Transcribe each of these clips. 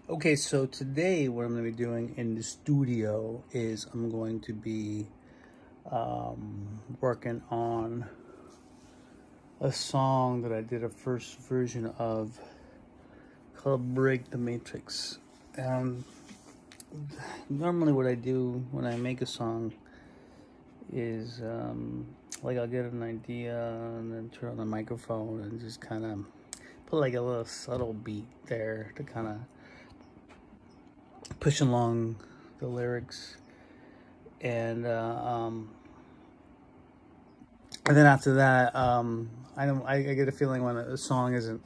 Okay, so today what I'm going to be doing in the studio is I'm going to be working on a song that I did a first version of called Break the Matrix. Um, Normally what I do when I make a song is like I'll get an idea and then turn on the microphone and just kind of put like a little subtle beat there to kind of push along the lyrics, and then after that, I get a feeling when a song isn't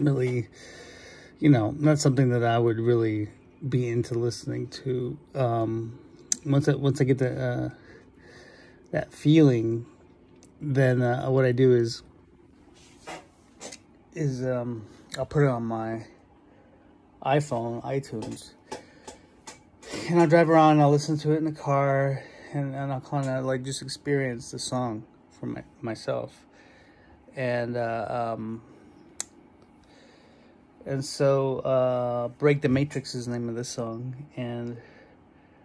really, not something that I would really be into listening to. Once I get that feeling, then what I do is I'll put it on my iPhone, iTunes, and I'll drive around and I'll listen to it in the car, and I'll kind of like just experience the song for myself. And so Break the Matrix is the name of this song, and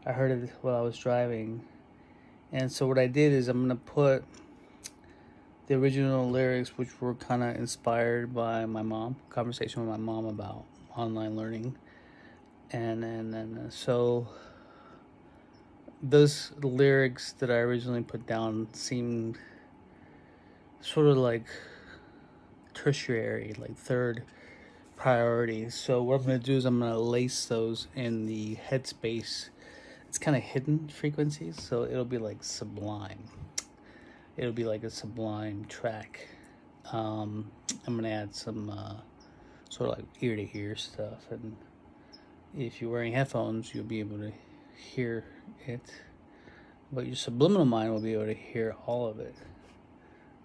I heard it while I was driving. And so what I did is I'm going to put the original lyrics, which were kind of inspired by my mom, conversation with my mom about online learning. And so those lyrics that I originally put down seemed sort of like tertiary, like third priority. So what I'm going to do is I'm going to lace those in the headspace. It's kind of hidden frequencies, so it'll be like sublime. It'll be like a sublime track. I'm going to add some sort of like ear-to-ear stuff, and if you're wearing headphones, you'll be able to hear it, but your subliminal mind will be able to hear all of it,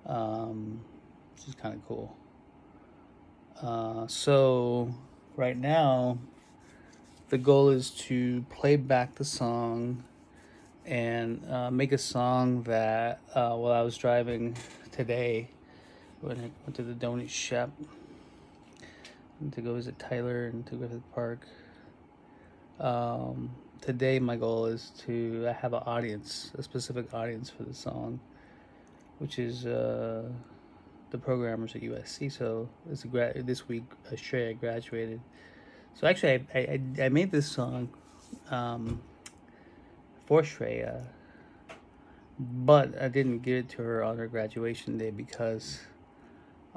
which is kind of cool. So right now, the goal is to play back the song and make a song that while I was driving today, when I went to the donut shop to go visit Tyler and to Griffith Park. Today my goal is to have an audience, a specific audience for the song, which is the programmers at USC. So it's this week Shreya graduated. So actually I made this song for Shreya, but I didn't give it to her on her graduation day because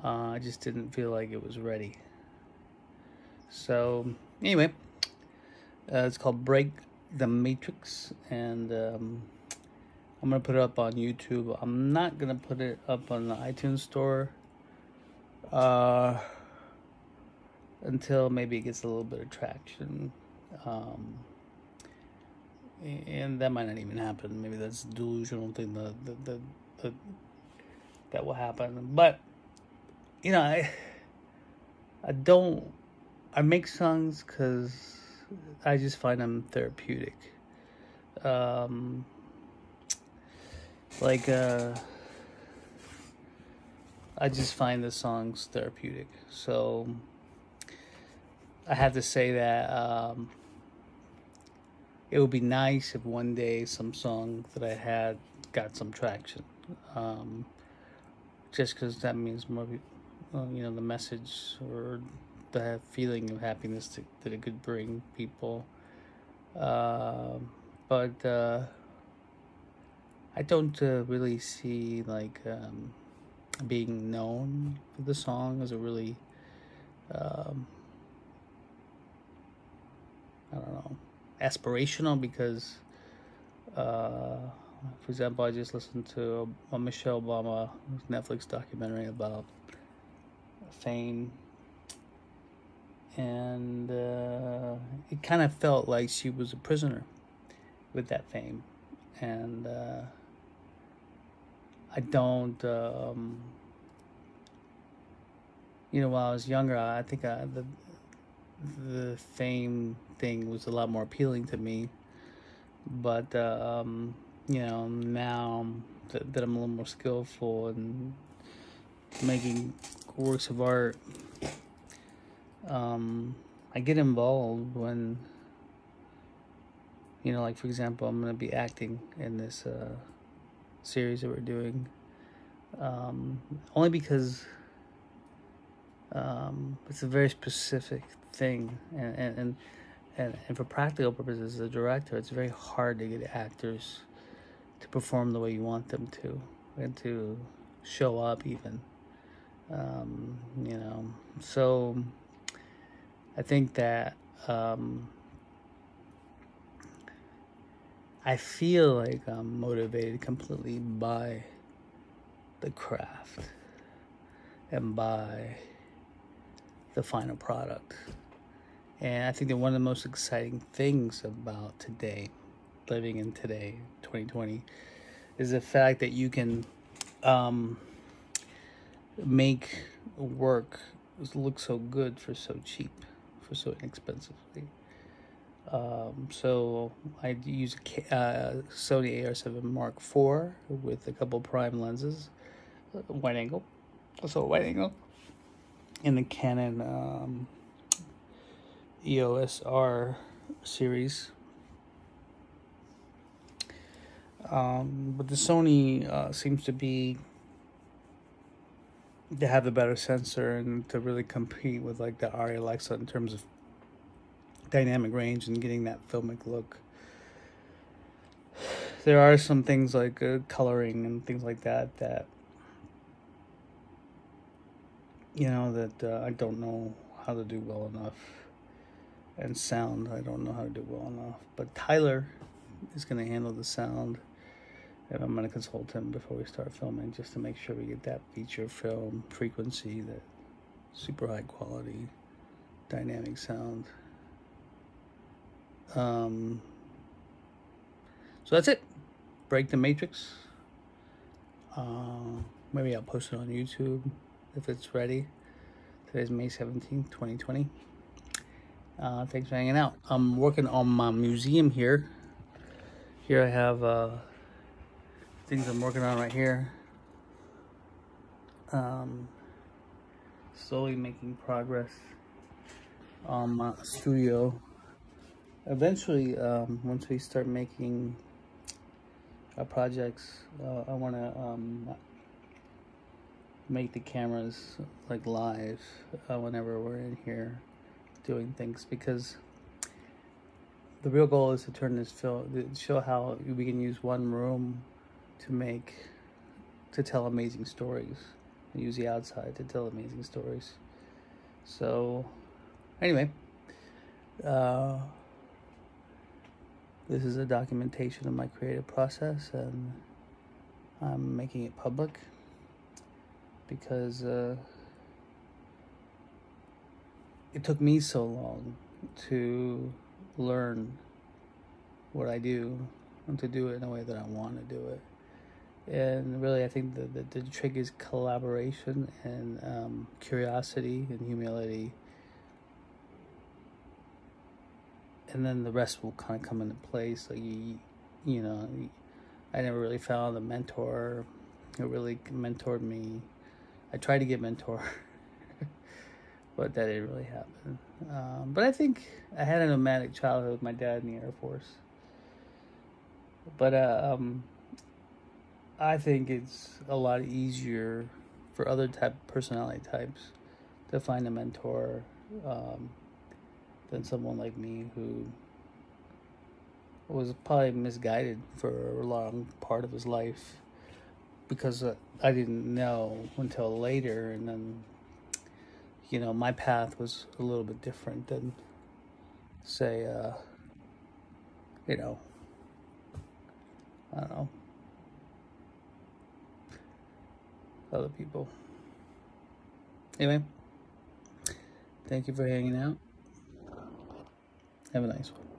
I just didn't feel like it was ready. So anyway, it's called Break the Matrix, and I'm going to put it up on YouTube. I'm not going to put it up on the iTunes store until maybe it gets a little bit of traction. And that might not even happen. Maybe that's a delusional thing that will happen. But, I make songs because I just find them therapeutic. I just find the songs therapeutic. So I have to say that it would be nice if one day some song that I had got some traction. Just because that means more people, the message or the feeling of happiness that it could bring people. But I don't really see like being known for the song as a really, I don't know, aspirational, because, for example, I just listened to a Michelle Obama Netflix documentary about fame, and it kind of felt like she was a prisoner with that fame, and I don't, while I was younger, I think the fame thing was a lot more appealing to me, but now that I'm a little more skillful in making works of art, I get involved when, like for example, I'm gonna be acting in this series that we're doing, only because it's a very specific thing, and for practical purposes, as a director, it's very hard to get actors to perform the way you want them to, and to show up even. So I think that I feel like I'm motivated completely by the craft and by the final product. And I think that one of the most exciting things about today, living in today, 2020, is the fact that you can make work look so good for so cheap, for so inexpensively. So I use a Sony AR7 Mark IV with a couple prime lenses, wide angle, also wide angle, in the Canon EOS R series. But the Sony seems to have the better sensor and to really compete with like the Arri Alexa in terms of dynamic range and getting that filmic look. There are some things like coloring and things like that that I don't know how to do well enough, and sound I don't know how to do well enough. But Tyler is going to handle the sound, and I'm going to consult him before we start filming just to make sure we get that feature film frequency, that super high quality dynamic sound. So that's it. Break the Matrix. Maybe I'll post it on YouTube if it's ready. Today's May 17th, 2020. Thanks for hanging out. I'm working on my museum here. Here I have things I'm working on right here. Slowly making progress on my studio. Eventually, once we start making projects, I want to make the cameras like live whenever we're in here doing things, because the real goal is to turn this film, show how we can use one room to tell amazing stories, and use the outside to tell amazing stories. So anyway, this is a documentation of my creative process, and I'm making it public because it took me so long to learn what I do and to do it in a way that I want to do it. And really, I think the trick is collaboration and curiosity and humility. And then the rest will kind of come into place. Like, I never really found a mentor who really mentored me. I tried to get mentor, but that didn't really happen. But I think I had a nomadic childhood with my dad in the Air Force. But I think it's a lot easier for other personality types to find a mentor than someone like me who was probably misguided for a long part of his life, because I didn't know until later, and then my path was a little bit different than, say, I don't know, other people. Anyway, thank you for hanging out. Have a nice one.